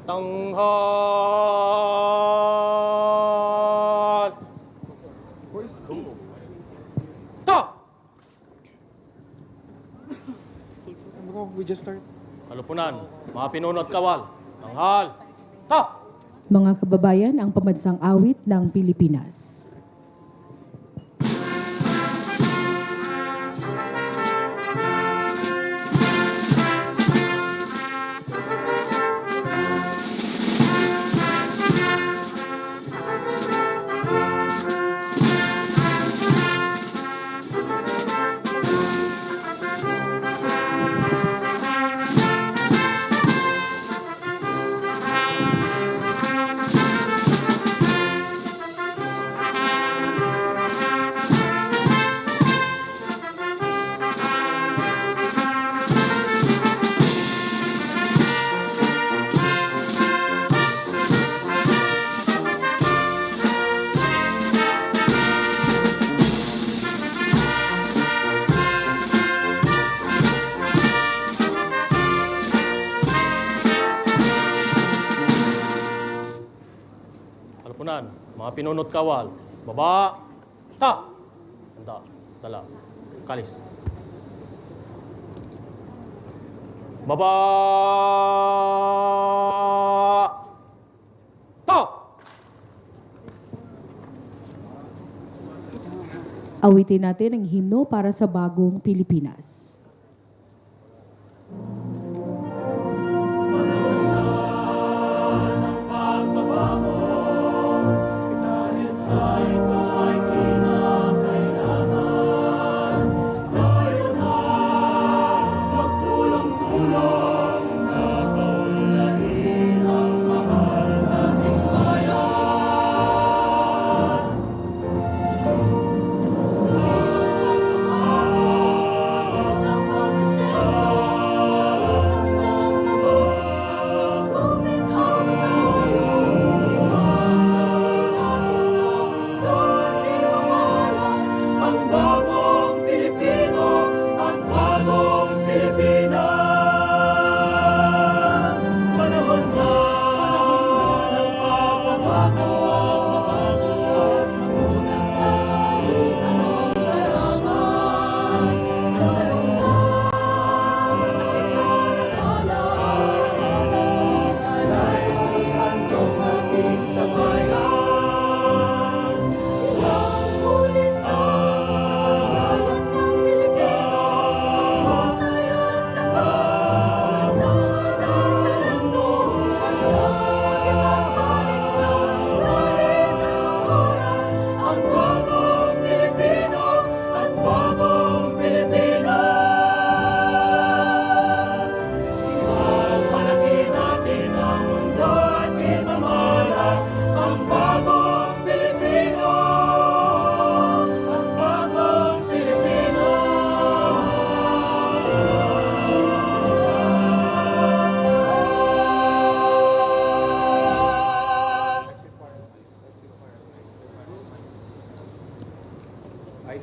Tanghal! Ta! We just start. Kalupunan, mga pinuno at kawal. Tanghal! Ta! Mga kababayan, ang pambansang awit ng Pilipinas. Kalupunan, mga pinuno at kawal. Baba! Ta! Handa, dala, kalis. Baba! Ta! Awitin natin ang himno para sa bagong Pilipinas.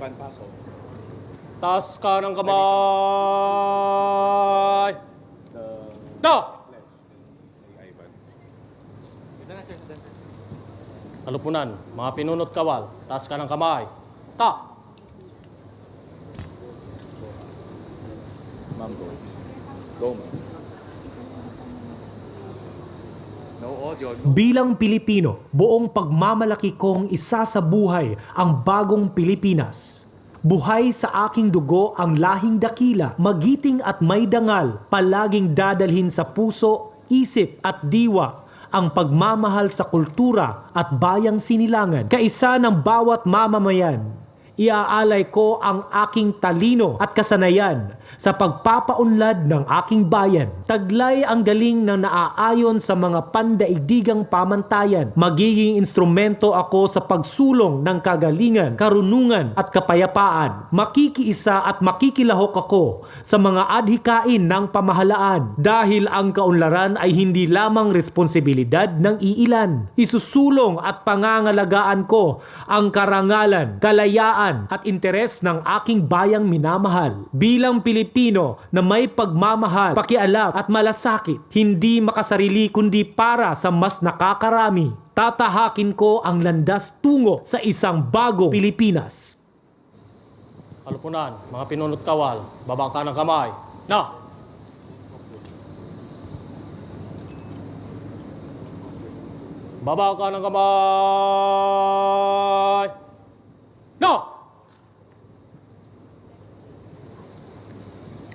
Ivan Paso. Taas ka ng kamay! Ta! Ivan. Kalupunan, mga pinuno at kawal. Taas ka ng kamay. Ta! Mambo. Goma. No audio. No. Bilang Pilipino, buong pagmamalaki kong isa sa buhay ang bagong Pilipinas. Buhay sa aking dugo ang lahing dakila, magiting at may dangal, palaging dadalhin sa puso, isip at diwa ang pagmamahal sa kultura at bayang sinilangan, kaisa ng bawat mamamayan. Iaalay ko ang aking talino at kasanayan sa pagpapaunlad ng aking bayan. Taglay ang galing na naaayon sa mga pandaigdigang pamantayan. Magiging instrumento ako sa pagsulong ng kagalingan, karunungan at kapayapaan. Makikiisa at makikilahok ako sa mga adhikain ng pamahalaan dahil ang kaunlaran ay hindi lamang responsibilidad ng iilan. Isusulong at pangangalagaan ko ang karangalan, kalayaan kapakanan at interes ng aking bayang minamahal. Bilang Pilipino na may pagmamahal, pakialam at malasakit, hindi makasarili kundi para sa mas nakakarami, tatahakin ko ang landas tungo sa isang bagong Pilipinas. Halupunan, mga pinunot kawal, baba ka ng kamay. Na! Baba ka ng kamay. No!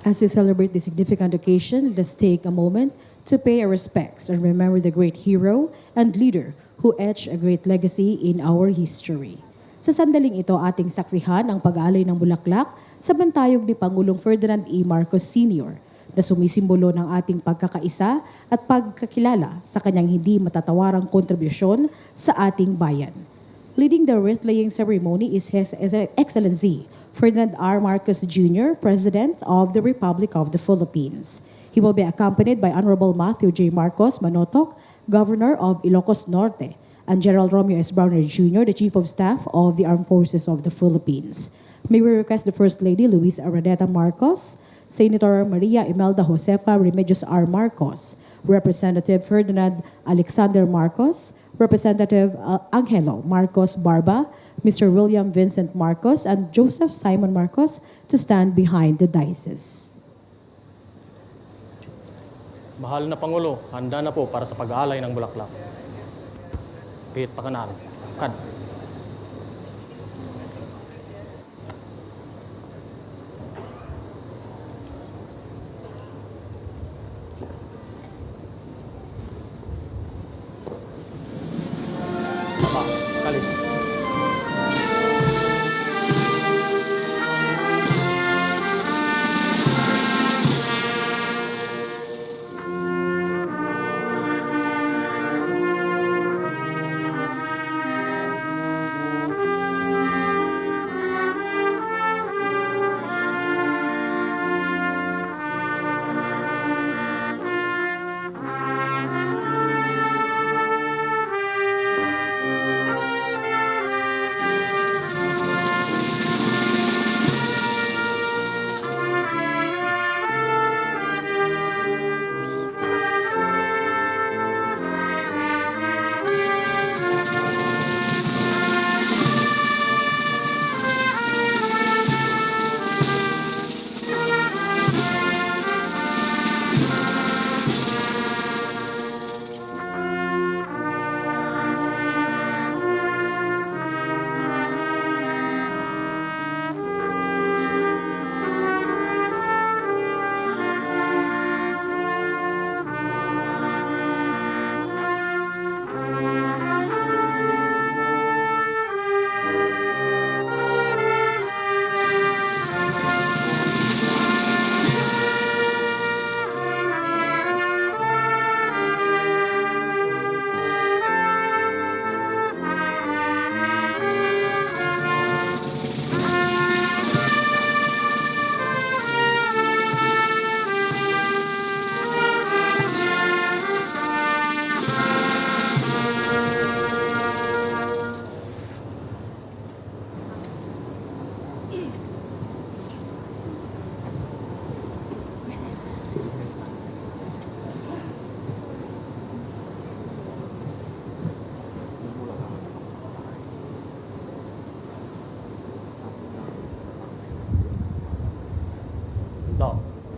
As we celebrate this significant occasion, let's take a moment to pay our respects and remember the great hero and leader who etched a great legacy in our history. Sa sandaling ito, ating saksihan ang pag-aalay ng bulaklak sa bantayog ni Pangulong Ferdinand E. Marcos Sr. na sumisimbolo ng ating pagkakaisa at pagkakilala sa kanyang hindi matatawarang kontribusyon sa ating bayan. Leading the wreath-laying ceremony is His Excellency Ferdinand R. Marcos Jr., President of the Republic of the Philippines. He will be accompanied by Honorable Matthew J. Marcos Manotoc, Governor of Ilocos Norte, and General Romeo S. Browner Jr., the Chief of Staff of the Armed Forces of the Philippines. May we request the First Lady Luisa Araneta Marcos, Senator Maria Imelda Josefa Remedios R. Marcos, Representative Ferdinand Alexander Marcos, Representative Angelo Marcos Barba, Mr. William Vincent Marcos, and Joseph Simon Marcos to stand behind the diocese. Mahal na Pangulo, handa na po para sa pag-aalay ng bulaklak. Pihit pa kanan. Kad. Baba, kalis.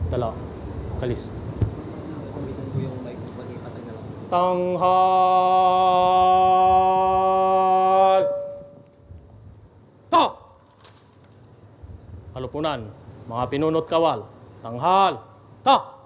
Dala. Kalis. Tanghal! Ta! Halupunan, mga pinunot kawal. Tanghal! Ta!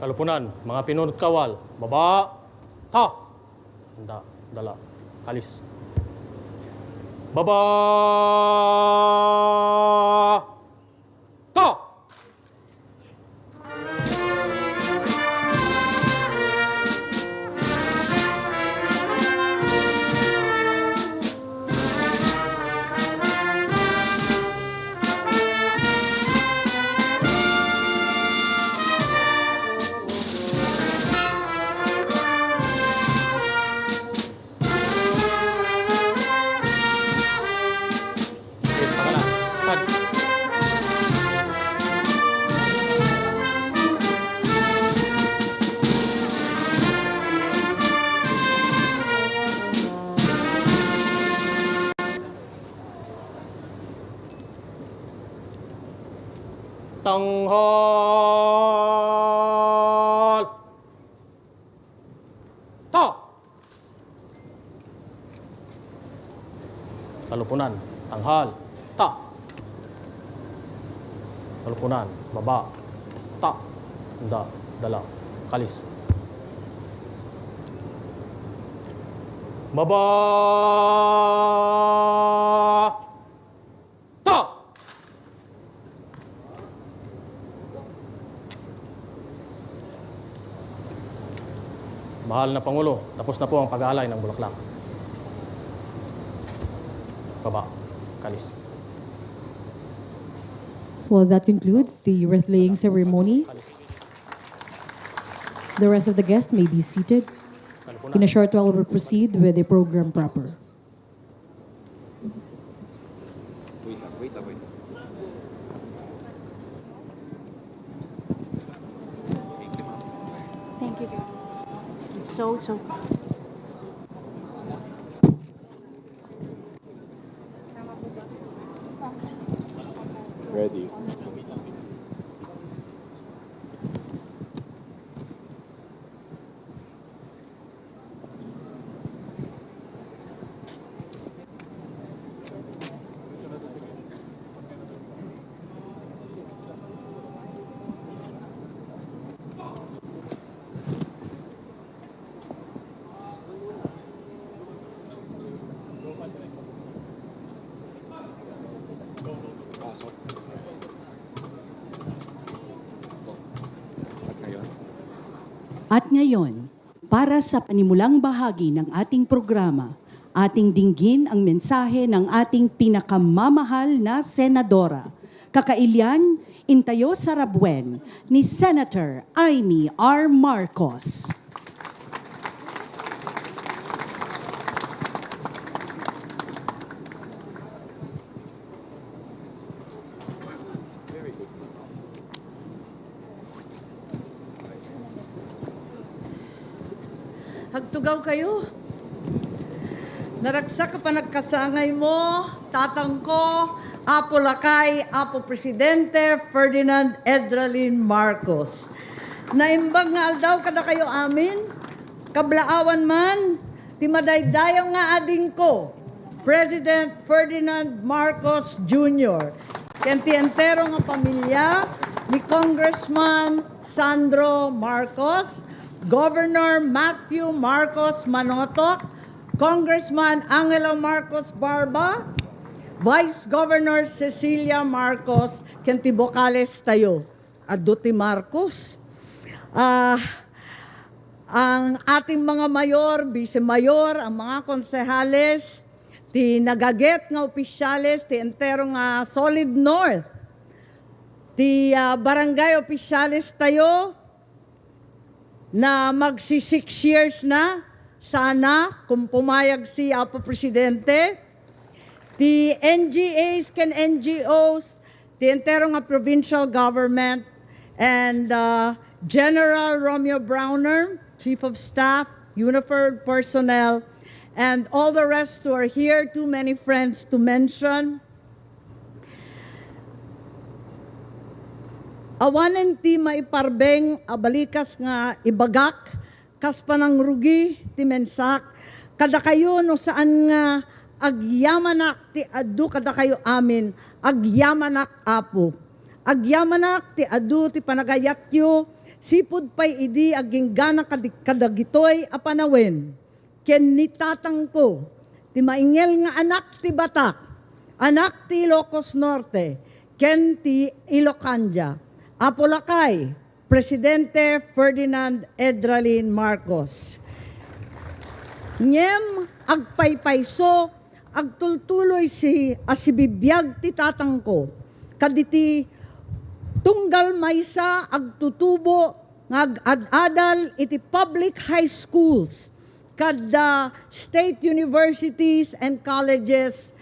Kalupunan, mga pinunot kawal. Baba. Ta. Handa. Dala. Kalis. Baba. Ta. Okay, pangalan. Kad. Tanghal. Ta. Kalupunan, tanghal. Ta. Kalupunan, baba. Ta. Handa. Dala. Kalis. Baba. Ta. Mahal na Pangulo, tapos na po ang pag-aalay ng bulaklak. Baba. Kalis. Well, that concludes the wreath-laying ceremony. Kalis. The rest of the guests may be seated. Kalupunan. In a short while, we'll proceed with the program proper. Wait lang, wait lang, wait lang. Thank you, ma'am. Thank you. So. Ready. Pasok. At ngayon, At ngayon, para sa panimulang bahagi ng ating programa, ating dinggin ang mensahe ng ating pinakamamahal na senadora, Kakailian Intayo Sarabuen, ni Senator Amy R. Marcos. very good. Hagtugaw kayo. Naragsak ka pa nagkasangay mo, tatang ko, Apo Lakay, Apo Presidente Ferdinand Edralin Marcos. Naimbang nga aldaw kada kayo amin, kablaawan man, timadaydayaw nga ading ko, President Ferdinand Marcos Jr. Kenti entero nga pamilya ni Congressman Sandro Marcos, Governor Matthew Marcos Manotok, Congressman Angelo Marcos Barba, Vice Governor Cecilia Marcos, kenti Bocales tayo, Aduti Marcos. Ang ating mga mayor, vice-mayor, ang mga konsehales, ti nagaget nga opisyales, ti entero nga Solid North, ti barangay opisyales tayo, na magsi 6 years na, sana, kung pumayag si Apo Presidente, the NGAs can NGOs, the entero nga provincial government, and General Romeo Browner, Chief of Staff, uniformed personnel, and all the rest who are here, too many friends to mention. Awanen ti maiparbeng abalikas nga ibagak, kas panang rugi ti mensak, kada kayo no saan nga agyamanak ti adu kada kayo amin, agyamanak apo. Agyamanak ti adu ti panagayatyo sipud pay idi aging gana kadagitoy a panawin, ken nitatang ko, ti maingel nga anak ti Batak, anak ti Ilocos Norte, ken ti Ilocanja, Apolacay, Presidente Ferdinand Edralin Marcos. Ngem agpaypayso, agtultuloy asibibiyag ti tatang ko, kaditi tunggal maysa agtutubo ngag-adadal iti public high schools kadda state universities and colleges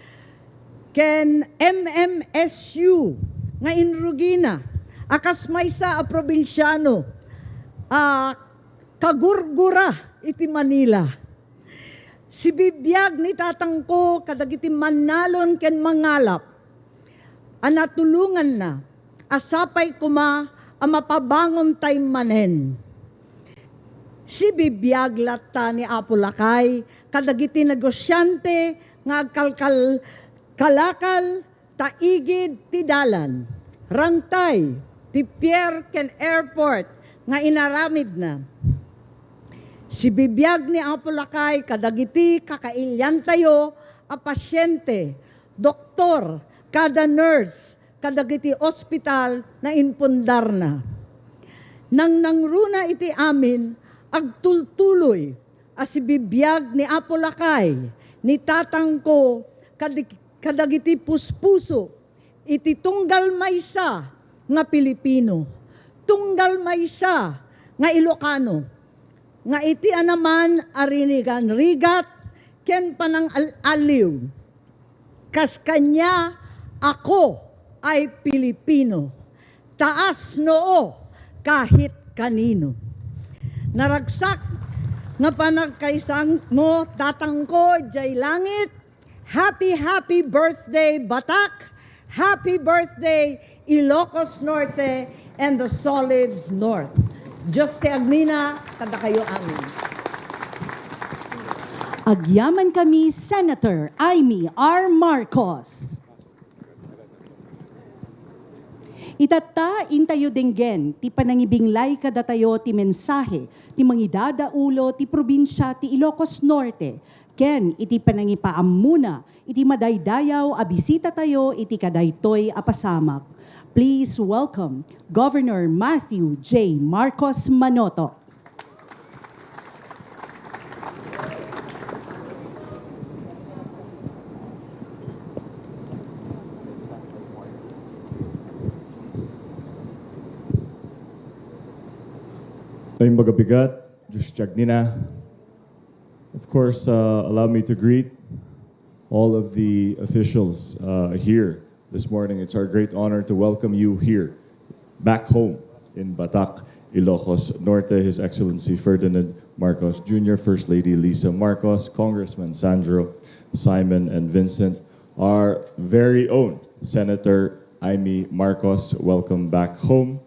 ken MMSU nga inrugina akas maysa a probinsyano kagurgura iti Manila. Si bibiyag ni tatang ko kadagiti manalon ken mangalap anatulungan na asapay kuma a mapabangon tay manen. Si bibiyag latta ni Apolacay kadagiti negosyante nga kalakal taigid ti dalan. Rangtay ti pier ken airport nga inaramid na. Si bibiyag ni Apolacay kadagiti kakailyan tayo a pasyente, doktor, kada nurse, kadagiti ospital na inpundar na. Nang nangruna iti amin, agtultuloy as si bibiyag ni Apolacay, ni tatang ko, kadagiti puspuso, iti tunggal maysa nga Pilipino, tunggal maysa nga Ilocano, nga iti anaman arinigan rigat, ken panang aliw. Kas kanya, ako ay Pilipino. Taas noo kahit kanino. Naragsak nga panagkaisang mo tatang ko jay langit. Happy, happy birthday Batak. Happy birthday Ilocos Norte and the Solid North. Diyos te agnina, kada kayo amin. Agyaman kami, Senator Amy R. Marcos. Itata intayo denggen ti panangibinglay kadatayo ti mensahe ti mangidadaulo ti probinsya ti Ilocos Norte. Ken iti panangipaamuna iti madaydayaw a bisita tayo iti kadaytoy a pasamak. Please welcome Governor Matthew J. Marcos Manoto. Tayong magabigat, Diyos Tiagnina. Of course, allow me to greet all of the officials here this morning. It's our great honor to welcome you here, back home in Batak, Ilocos Norte, His Excellency Ferdinand Marcos Jr., First Lady Lisa Marcos, Congressman Sandro, Simon, and Vincent, our very own Senator Amy Marcos, welcome back home,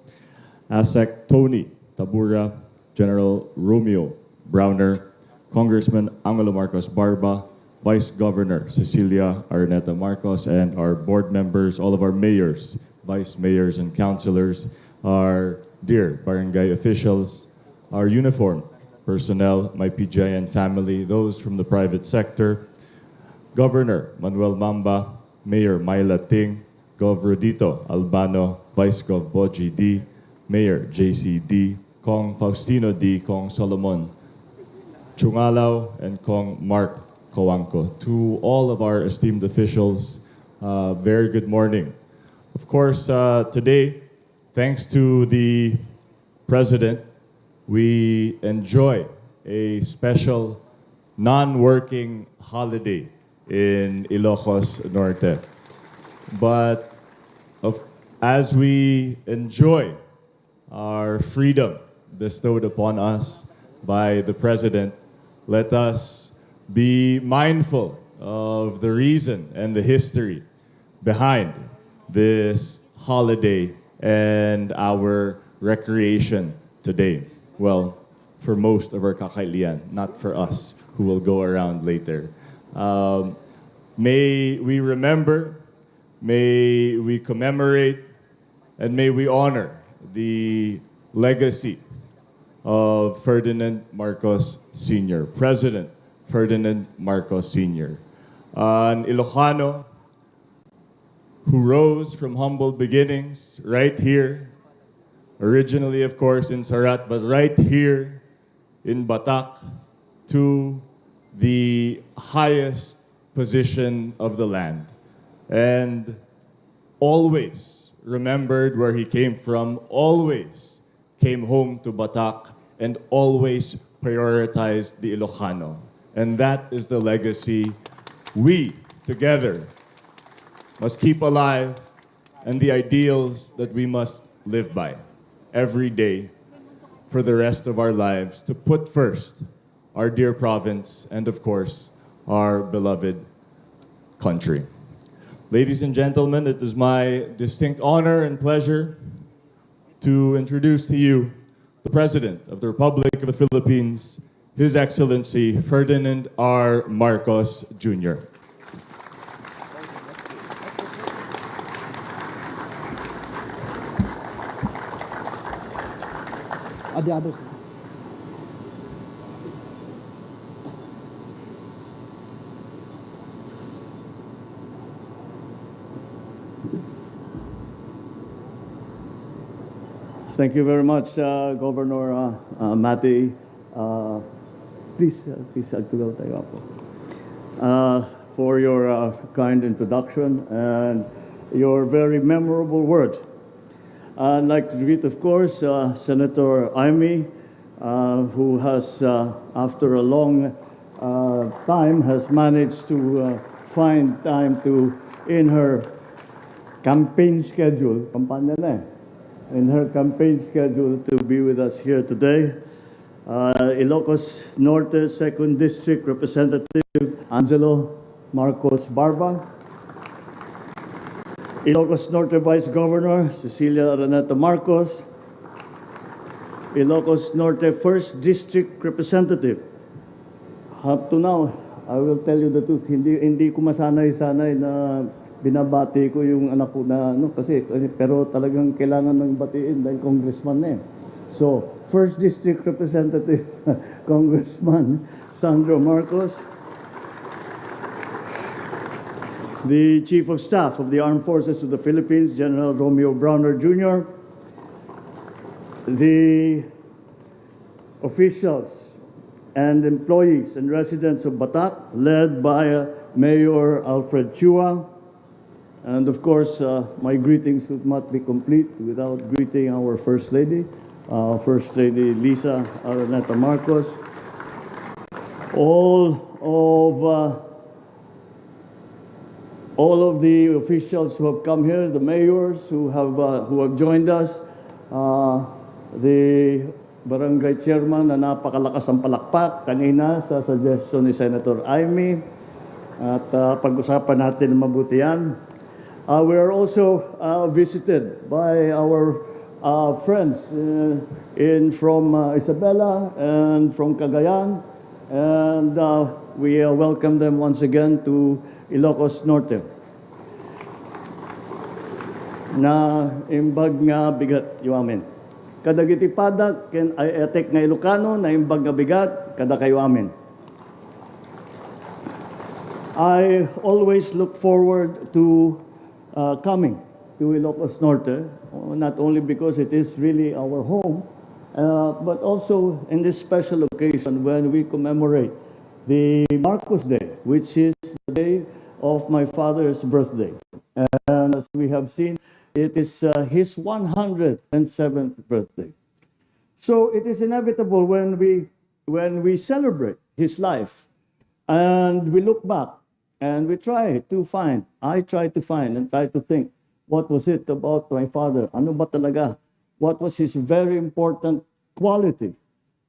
ASEC Tony Tabura, General Romeo Browner, Congressman Angelo Marcos Barba, Vice Governor Cecilia Araneta Marcos, and our board members, all of our mayors, vice mayors, and councilors, our dear barangay officials, our uniformed personnel, my PGIN family, those from the private sector, Governor Manuel Mamba, Mayor Myla Ting, Gov. Rodito Albano, Vice Gov. Boji D, Mayor JC D, Kong Faustino D, Kong Solomon Chungalaw, and Kong Mark Coangco. To all of our esteemed officials, very good morning. Of course, today, thanks to the President, we enjoy a special non-working holiday in Ilocos Norte. But as we enjoy our freedom bestowed upon us by the President, let us be mindful of the reason and the history behind this holiday and our recreation today. Well, for most of our kakailian, not for us who will go around later. May we remember, may we commemorate, and may we honor the legacy of Ferdinand Marcos Sr., President Ferdinand Marcos Sr., an Ilocano who rose from humble beginnings right here, originally, of course, in Sarat, but right here in Batak, to the highest position of the land. And always remembered where he came from, always came home to Batak, and always prioritized the Ilocano. And that is the legacy we, together, must keep alive, and the ideals that we must live by every day for the rest of our lives, to put first our dear province and, of course, our beloved country. Ladies and gentlemen, it is my distinct honor and pleasure to introduce to you the President of the Republic of the Philippines, His Excellency Ferdinand R. Marcos Jr. Thank you very much, Governor Mati. Please, agtugaw tayo po. For your kind introduction and your very memorable word. I'd like to greet, of course, Senator Amy, who has, after a long time, has managed to find time to, in her campaign schedule, kampanya na eh, in her campaign schedule to be with us here today. Ilocos Norte 2nd District Representative Angelo Marcos Barba. Ilocos Norte Vice Governor Cecilia Araneta Marcos. Ilocos Norte 1st District Representative. Up to now, I will tell you the truth, hindi ko masanay-sanay na binabati ko yung anak ko na pero talagang kailangan ng batiin dahil congressman na eh. So, 1st District Representative Congressman Sandro Marcos, the Chief of Staff of the Armed Forces of the Philippines, General Romeo Browner Jr., the officials and employees and residents of Batak, led by Mayor Alfred Chua. And of course, my greetings would not be complete without greeting our First Lady, First Lady Lisa Araneta Marcos. All of the officials who have come here, the mayors who have joined us, the barangay chairman na napakalakas ang palakpak kanina sa suggestion ni Senator Amy, at pag-usapan natin ng mabuti yan. We are also visited by our friends from Isabela and from Cagayan, and we welcome them once again to Ilocos Norte. Na imbag nga bigat yu amin. Kadagiti padak ken ay etek nga Ilocano na imbag nga bigat kada kayo amin. I always look forward to coming to Ilocos Norte, not only because it is really our home, but also in this special occasion when we commemorate the Marcos Day, which is the day of my father's birthday. And as we have seen, it is his 107th birthday. So it is inevitable when we celebrate his life and we look back and I try to find and try to think, what was it about my father? Ano ba talaga? What was his very important quality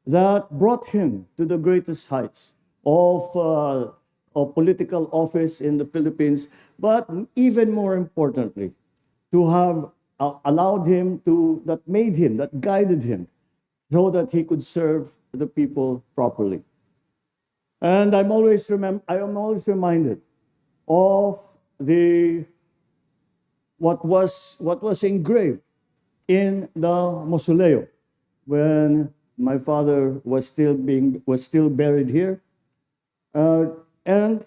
that brought him to the greatest heights of political office in the Philippines, but even more importantly, to have allowed him to, that guided him, so that he could serve the people properly. And I am always reminded of what was engraved in the mausoleo when my father was still buried here. And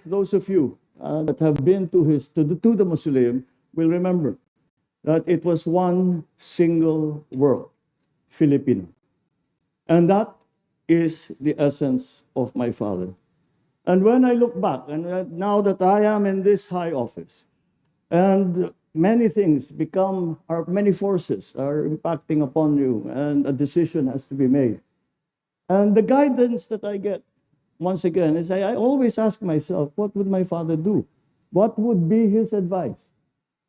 those of you that have been to the mausoleum will remember that it was one single word, Filipino. And that is the essence of my father. And when I look back, and now that I am in this high office, and many things many forces are impacting upon you, and a decision has to be made. And the guidance that I get, once again, is I always ask myself, what would my father do? What would be his advice?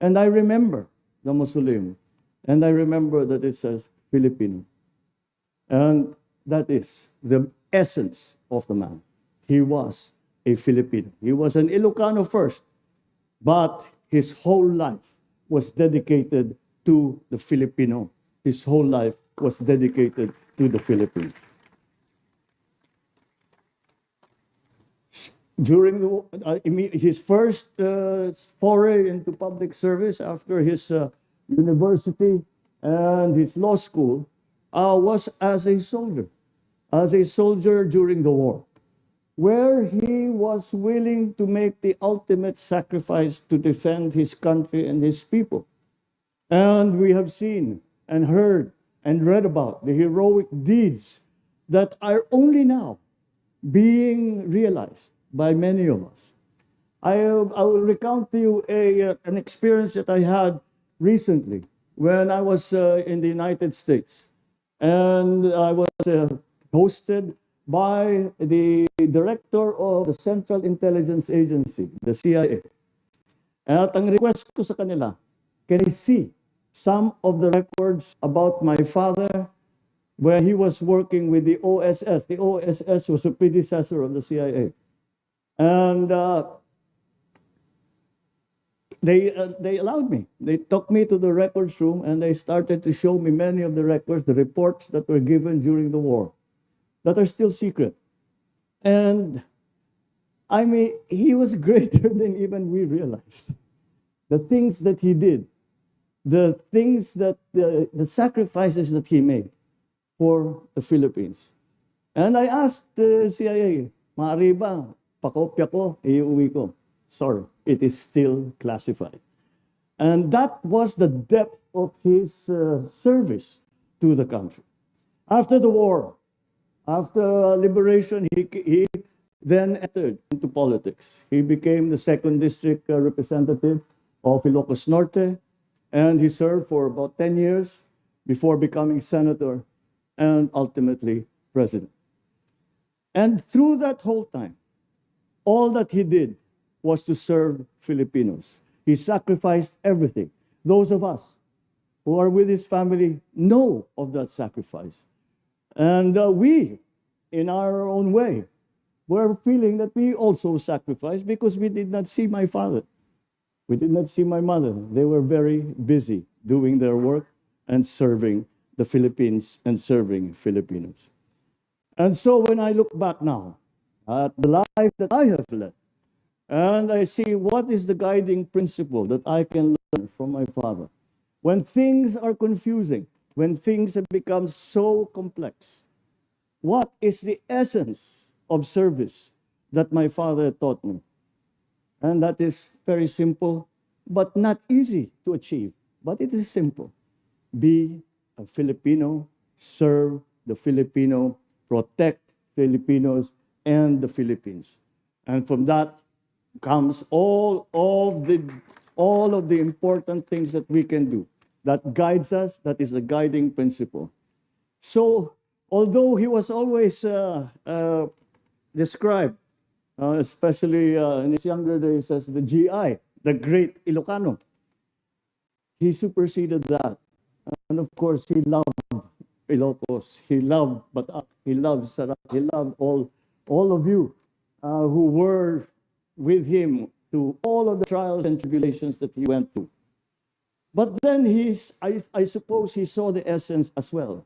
And I remember the mausoleum, and I remember that it says Filipino. And that is the essence of the man. He was a Filipino. He was an Ilocano first, but his whole life was dedicated to the Filipino. His whole life was dedicated to the Philippines. During his first foray into public service after his university and his law school was as a soldier during the war, where he was willing to make the ultimate sacrifice to defend his country and his people. And we have seen and heard and read about the heroic deeds that are only now being realized by many of us. I will recount to you an experience that I had recently when I was in the United States. And I was hosted by the director of the Central Intelligence Agency, the CIA. At ang request ko sa kanila, can I see some of the records about my father when he was working with the OSS. The OSS was a predecessor of the CIA. And they allowed me. They took me to the records room and they started to show me many of the records, the reports that were given during the war that are still secret. And I mean, he was greater than even we realized. The things that he did, the things that, the sacrifices that he made for the Philippines. And I asked the CIA, maaari ba, pakopya ko, iuwi ko. Sorry, it is still classified. And that was the depth of his service to the country. After the war, after liberation, he then entered into politics. He became the 2nd District Representative of Ilocos Norte, and he served for about 10 years before becoming senator and ultimately president. And through that whole time, all that he did was to serve Filipinos. He sacrificed everything. Those of us who are with his family know of that sacrifice. And we, in our own way, were feeling that we also sacrificed because we did not see my father. We did not see my mother. They were very busy doing their work and serving the Philippines and serving Filipinos. And so when I look back now at the life that I have led, and I see what is the guiding principle that I can learn from my father. When things are confusing, when things have become so complex, what is the essence of service that my father taught me? And that is very simple, but not easy to achieve. But it is simple. Be a Filipino, serve the Filipino, protect Filipinos and the Philippines. And from that comes all of the important things that we can do. That guides us, that is the guiding principle. So, although he was always described, especially in his younger days, as the GI, the great Ilocano, he superseded that. And of course, he loved Ilocos. He loved Batak. He loved Sarap. He loved all of you who were with him through all of the trials and tribulations that he went through. But then I suppose he saw the essence as well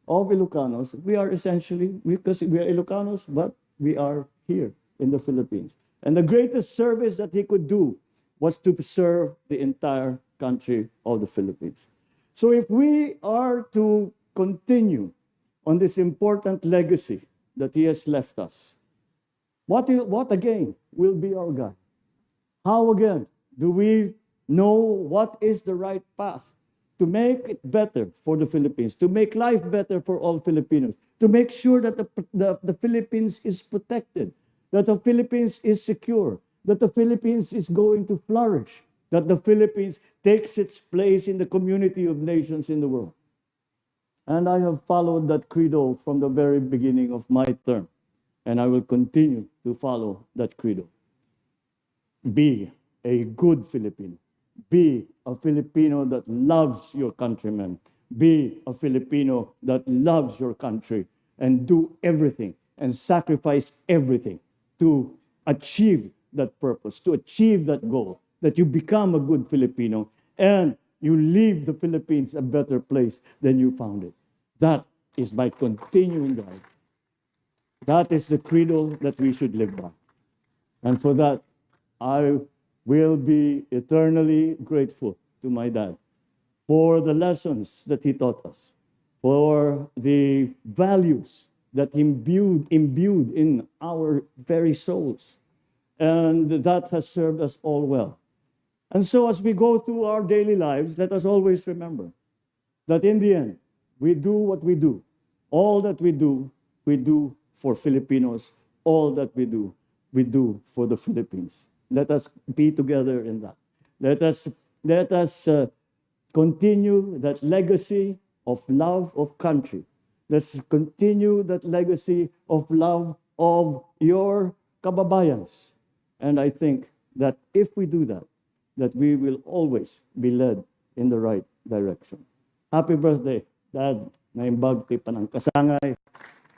of Ilocanos. We are essentially, because we are Ilocanos, but we are here in the Philippines. And the greatest service that he could do was to serve the entire country of the Philippines. So if we are to continue on this important legacy that he has left us. What again will be our guide? How again do we know what is the right path to make it better for the Philippines, to make life better for all Filipinos, to make sure that the Philippines is protected, that the Philippines is secure, that the Philippines is going to flourish, that the Philippines takes its place in the community of nations in the world. And I have followed that credo from the very beginning of my term, and I will continue to follow that credo. Be a good Filipino. Be a Filipino that loves your countrymen. Be a Filipino that loves your country, and do everything and sacrifice everything to achieve that purpose, to achieve that goal, that you become a good Filipino and you leave the Philippines a better place than you found it. That is my continuing guide. That is the credo that we should live by. And for that, I will be eternally grateful to my dad for the lessons that he taught us, for the values that imbued in our very souls. And that has served us all well. And so as we go through our daily lives, let us always remember that in the end, we do what we do. All that we do for Filipinos. All that we do for the Philippines. Let us be together in that. Let us continue that legacy of love of country. Let's continue that legacy of love of your kababayans. And I think that if we do that, that we will always be led in the right direction. Happy birthday, Dad. Naimbag kay Panang Kasangay.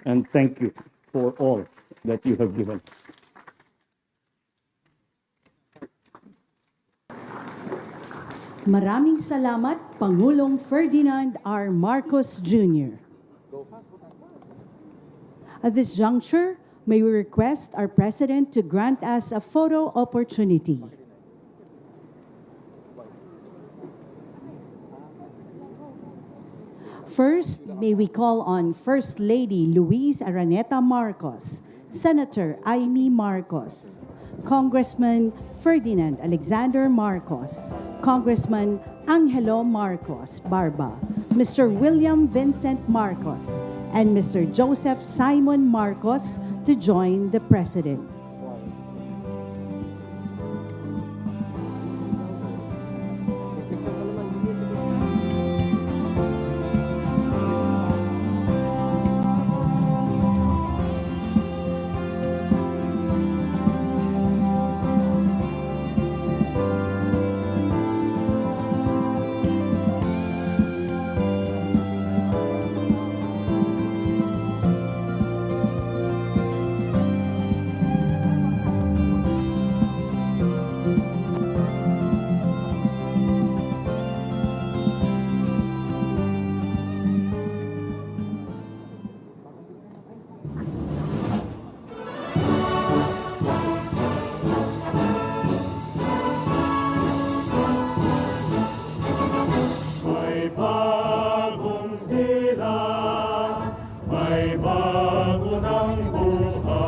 And thank you for all that you have given us. Maraming salamat, Pangulong Ferdinand R. Marcos Jr. At this juncture, may we request our President to grant us a photo opportunity. First, may we call on First Lady Luis Araneta Marcos, Senator Amy Marcos, Congressman Ferdinand Alexander Marcos, Congressman Angelo Marcos Barba, Mr. William Vincent Marcos, and Mr. Joseph Simon Marcos to join the President.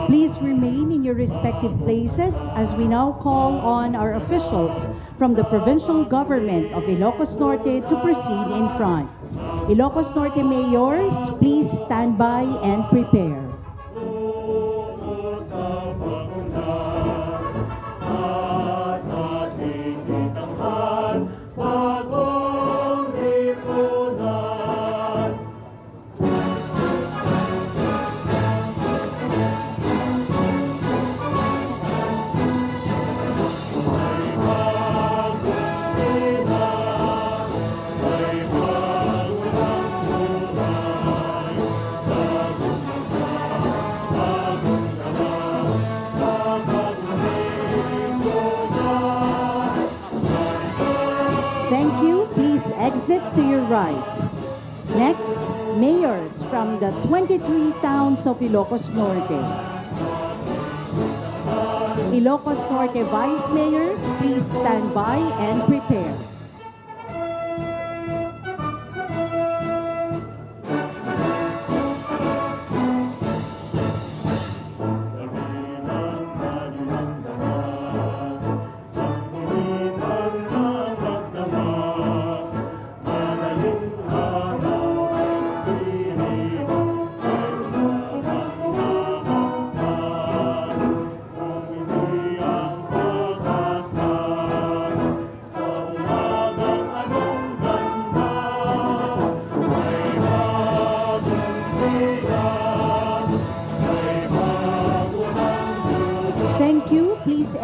Please remain in your respective places as we now call on our officials from the provincial government of Ilocos Norte to proceed in front. Ilocos Norte mayors, please stand by and prepare. Thank you. Please exit to your right. Next, mayors from the 23 towns of Ilocos Norte. Ilocos Norte vice mayors, please stand by and prepare.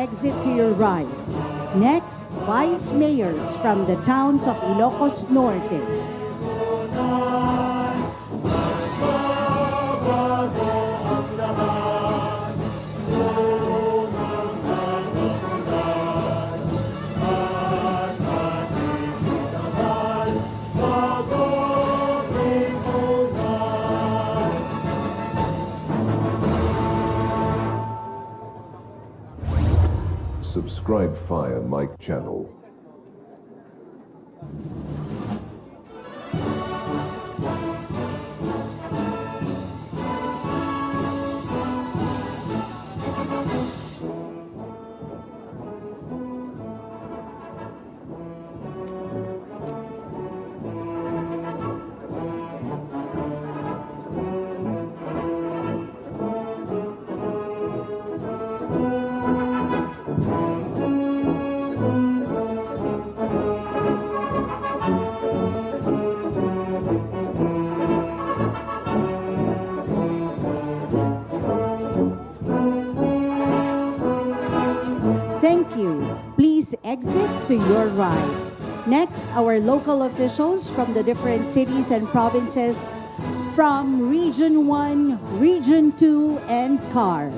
exit to your right. Next, vice mayors from the towns of Ilocos Norte. Subscribe Fire Mike channel. Thank you. Please exit to your right. Next, our local officials from the different cities and provinces from Region 1, Region 2, and CAR.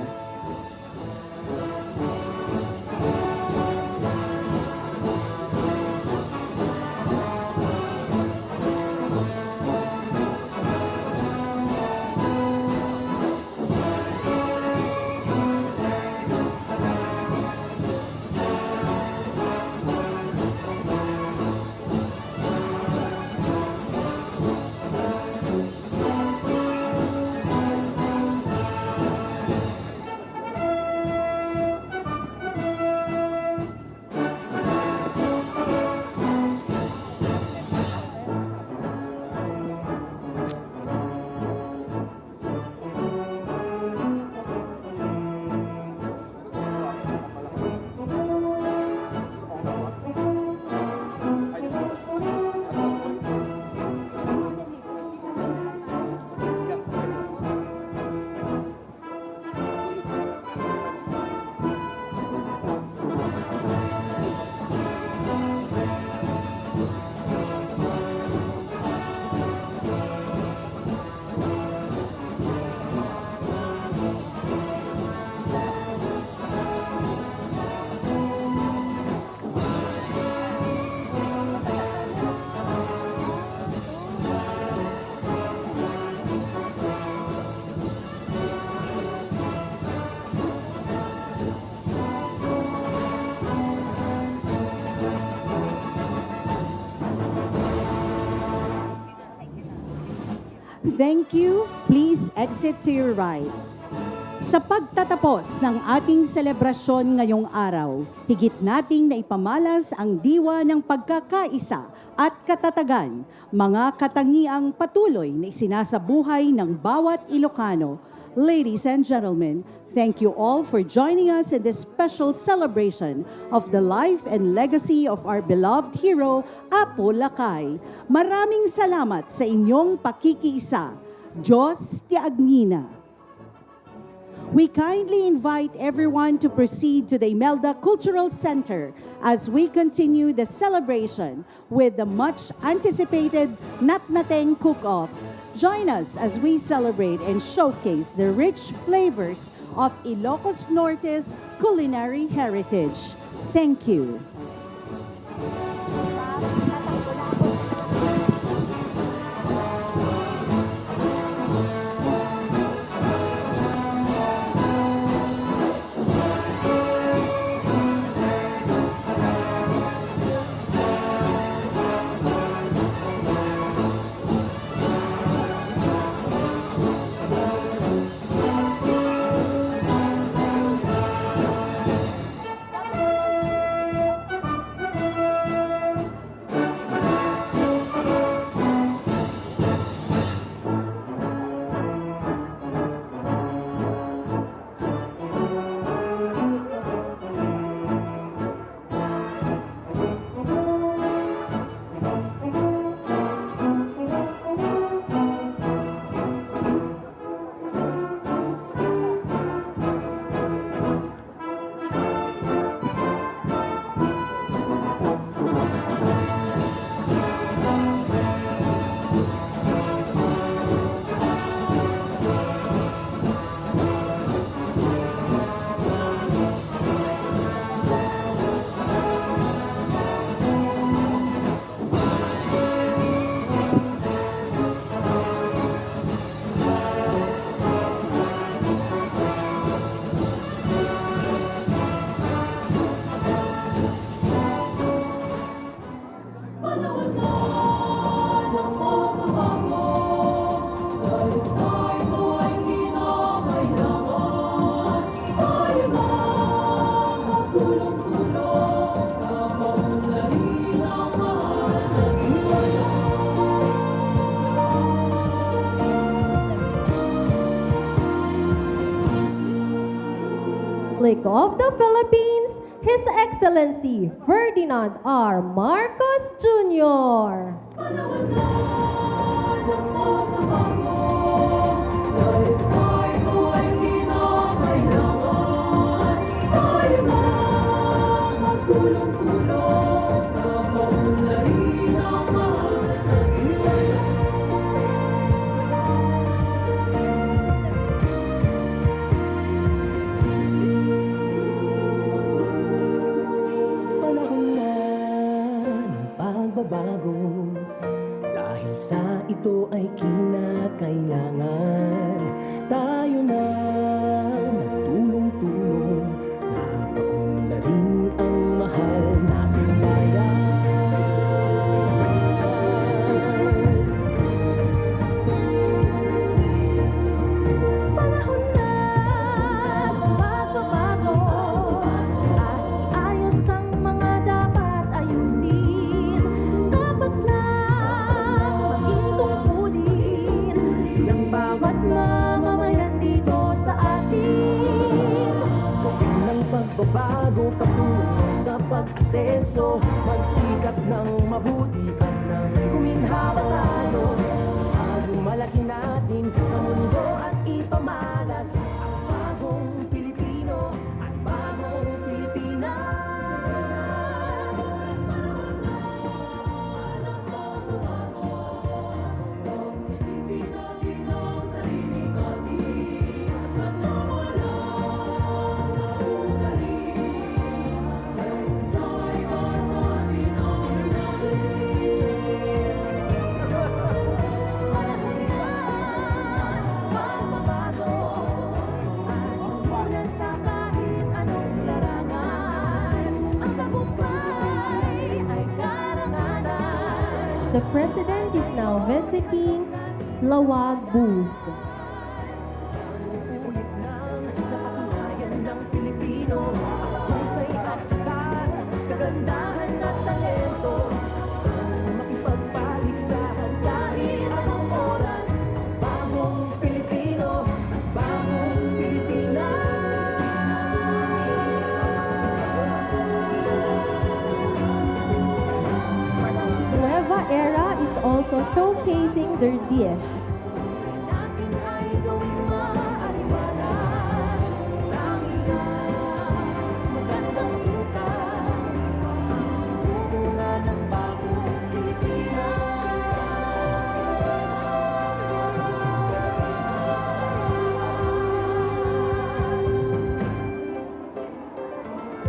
Thank you. Please exit to your right. Sa pagtatapos ng ating selebrasyon ngayong araw, higit nating naipamalas ang diwa ng pagkakaisa at katatagan, mga katangiang patuloy na isinasabuhay ng bawat Ilocano. Ladies and gentlemen, thank you all for joining us in this special celebration of the life and legacy of our beloved hero, Apo Lakay. Maraming salamat sa inyong pakikiisa. Diyos ti Agnina. We kindly invite everyone to proceed to the Imelda Cultural Center as we continue the celebration with the much anticipated Natnateng Cook-Off. Join us as we celebrate and showcase the rich flavors of Ilocos Norte's culinary heritage. Thank you. Republic of the Philippines, His Excellency Ferdinand R. Marcos Jr. Panahon na ng pagbabago, dahil sa ito ay kinakailangan tayo na magtulong-tulong, napaunlarin ang mahal nating bayan. Panahon na ng pagbabago at iayos ang mga dapat ayusin. Dapat na maging tungkulin ng bawat mamamayan dito sa atin. Ng pagbabago patungo sa pag-asenso, magsikap ng mabuti at nang guminhawa tayo. Ang malaki natin sa mundo at ipamalas ang bagong Pilipino at bagong Pilipinas. Una sa kahit anong larangan, ang tagumpay ay karangalan. The President is now visiting Lawag Booth. Ulit nang napatunayan ng Pilipino ang husay at takas, kagandahan at talento. Makipagpaligsahan kahit anong oras, bagong Pilipino at bagong Pilipinas. Nueva Era is also showcasing their dish. Natin ay gawing maaliwalas, magandang bukas, bunga ng bagong Pilipinas.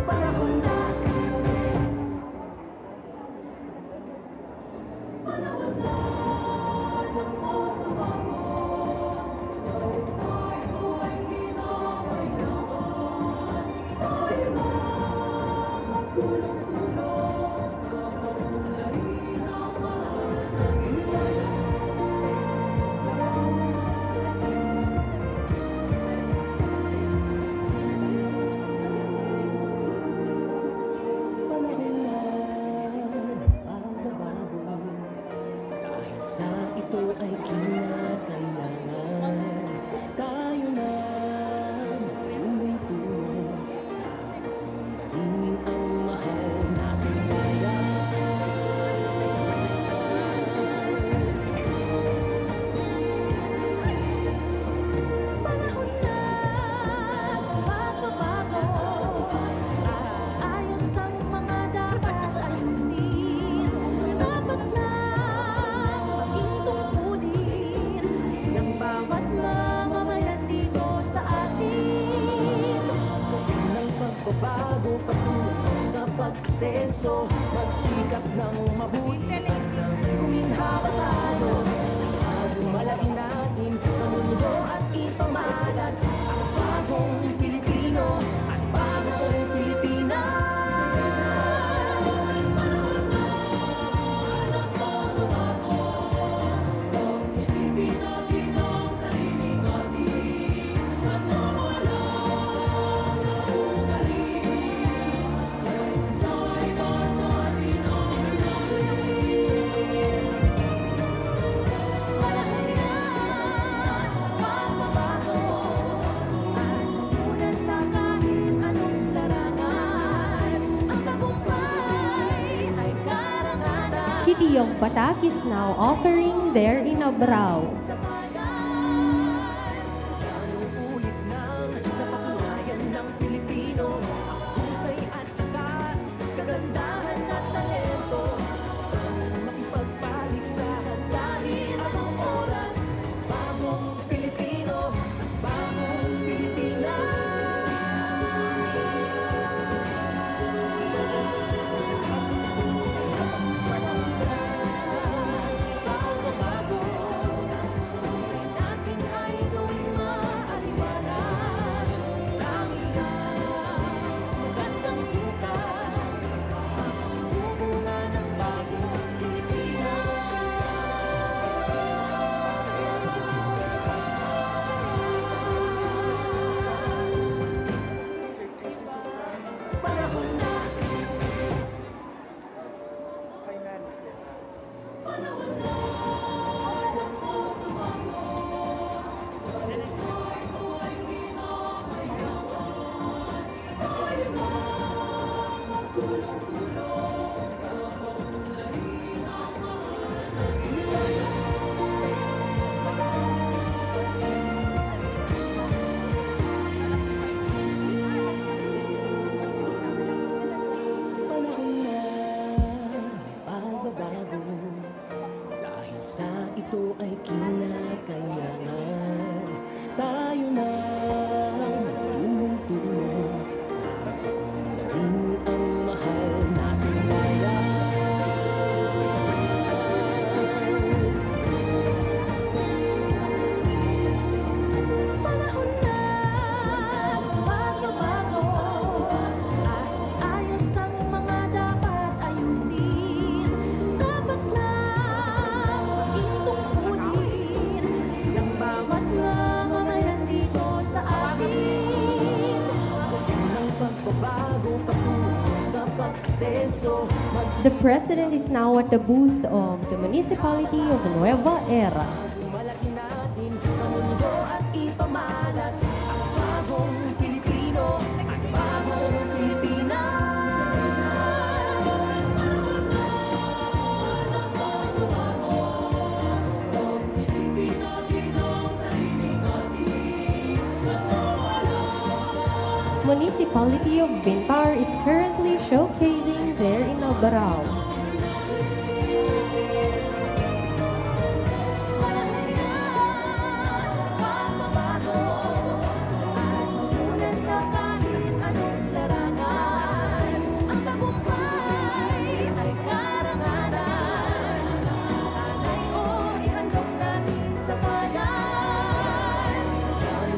Panahon na. Panahon na ng pagbabago, dahil sa ito ay kinakailangan tayo na magtulong-tulong, napaunlarin ang mahal nating bayan. Panahon na ng pagbabago at ayos ang mga dapat ayusin. Dapat na maging tungkulin ng bawat mamamayan dito sa atin. Ng pagbabago patungo sa pag-asenso, magsikap ng mabuti at nang guminhawa tayo. Ang malaki natin sa mundo at ipamalas ang bagong Pilipino at bagong Pilipinas. City of Batak is now offering their inabraw. Ulit nang napatunayan ng Pilipino ang husay at takas, kagandahan at talento. Makipagpaligsahan kahit anong oras. Bagong Pilipino, bagong Pilipinas. Bago-bago, buhay natin ay gawing maaliwalas. Langit magandang bukas, sumunga ng bagong Pilipinas. Panahon na. Panahon na ng pagbabago, dahil sa ito ay kinakailangan tayo na magtulong-tulong, napauna rin ang mahal nating bayan. Panahon na ng pagbabago, at ayos ang mga dapat ayusin. Dapat lang maging tungkulin ng bawat mamamayan dito sa atin. Ang pagbabago patungo sa pag-asenso. The President is now at the booth of the Municipality of Nueva Era. Malaki natin sa mundo at ipamalas ang bagong Pilipino at bagong Pilipinas. Municipality of Bintar is currently showcasing their inabraw. Pagbabago at muna sa kahit anong larangan. Ang tagumpay ay karangalan. Nanay o ihandog natin sa bayan.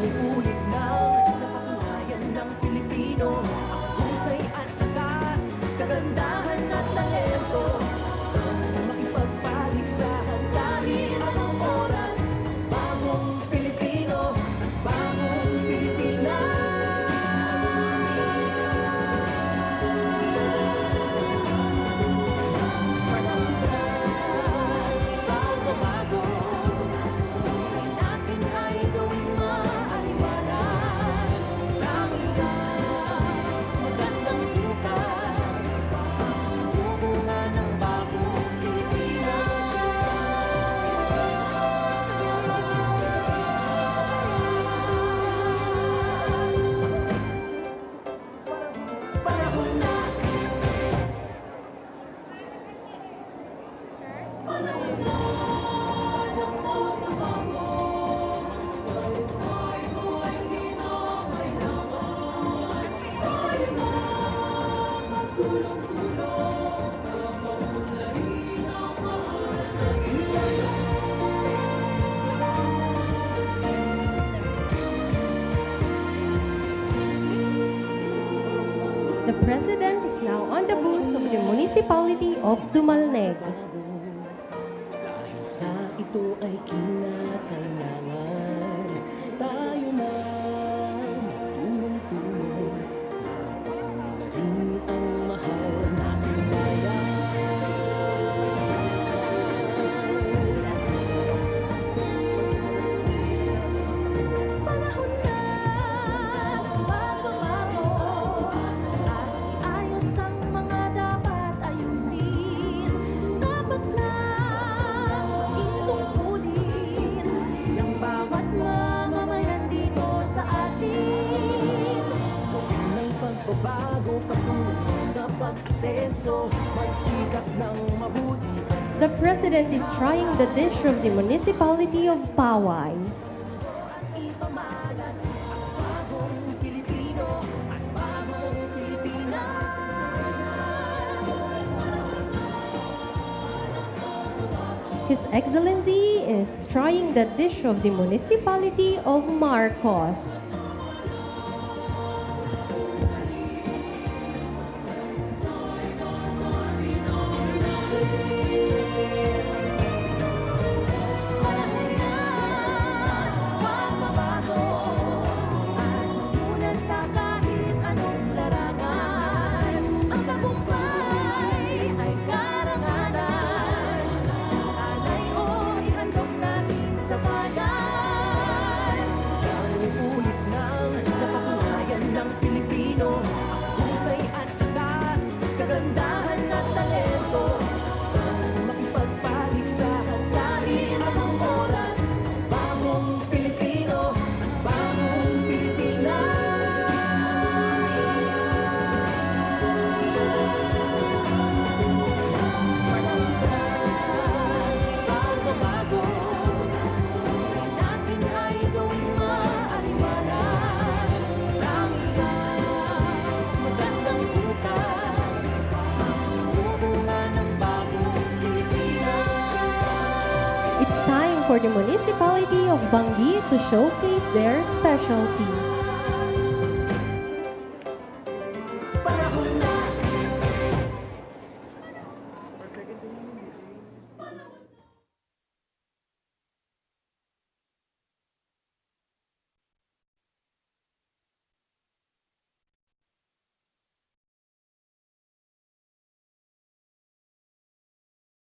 Ulit nang napatunayan ng Pilipino ang husay at takas, kagandahan at talento. Makipagpaligsahan kahit anong oras. Bagong Pilipino, bagong Pilipinas. Bago-bago, buhay natin ay gawing maaliwalas. Langit magandang bukas, sumunga ng bagong Pilipinas. Panahon na. The President is now on the booth of the Municipality of Dumalneg. Dahil sa ito ay kinakailangan tayo na magtulong-tulong, napauna rin ang mahal nating bayan. Panahon na ng pagbabago at iayos ang mga dapat ayusin. Dapat na asenso, magsikap ng mabuti. The President is trying the dish of the municipality of Paway. Ipamalas ang bagong Pilipino at bagong Pilipinas. His Excellency is trying the dish of the municipality of Marcos. Pagbabago at muna sa kahit anong larangan. Ang tagumpay ay karangalan. Alay o ihandog natin sa bayan. Ulit nang napatunayan ng Pilipino ang husay at tatas, kagandahan at talento. Makipagpaligsahan kahit anong oras. Ang bagong Pilipino, ang bagong Pilipinas. Mananggal, pagbabago. Tunay natin ay gawing maaliwalas. Rangihan, magandang bukas. Subunga ng bagong Pilipinas. It's time for the municipality of Bangi to showcase their specialty.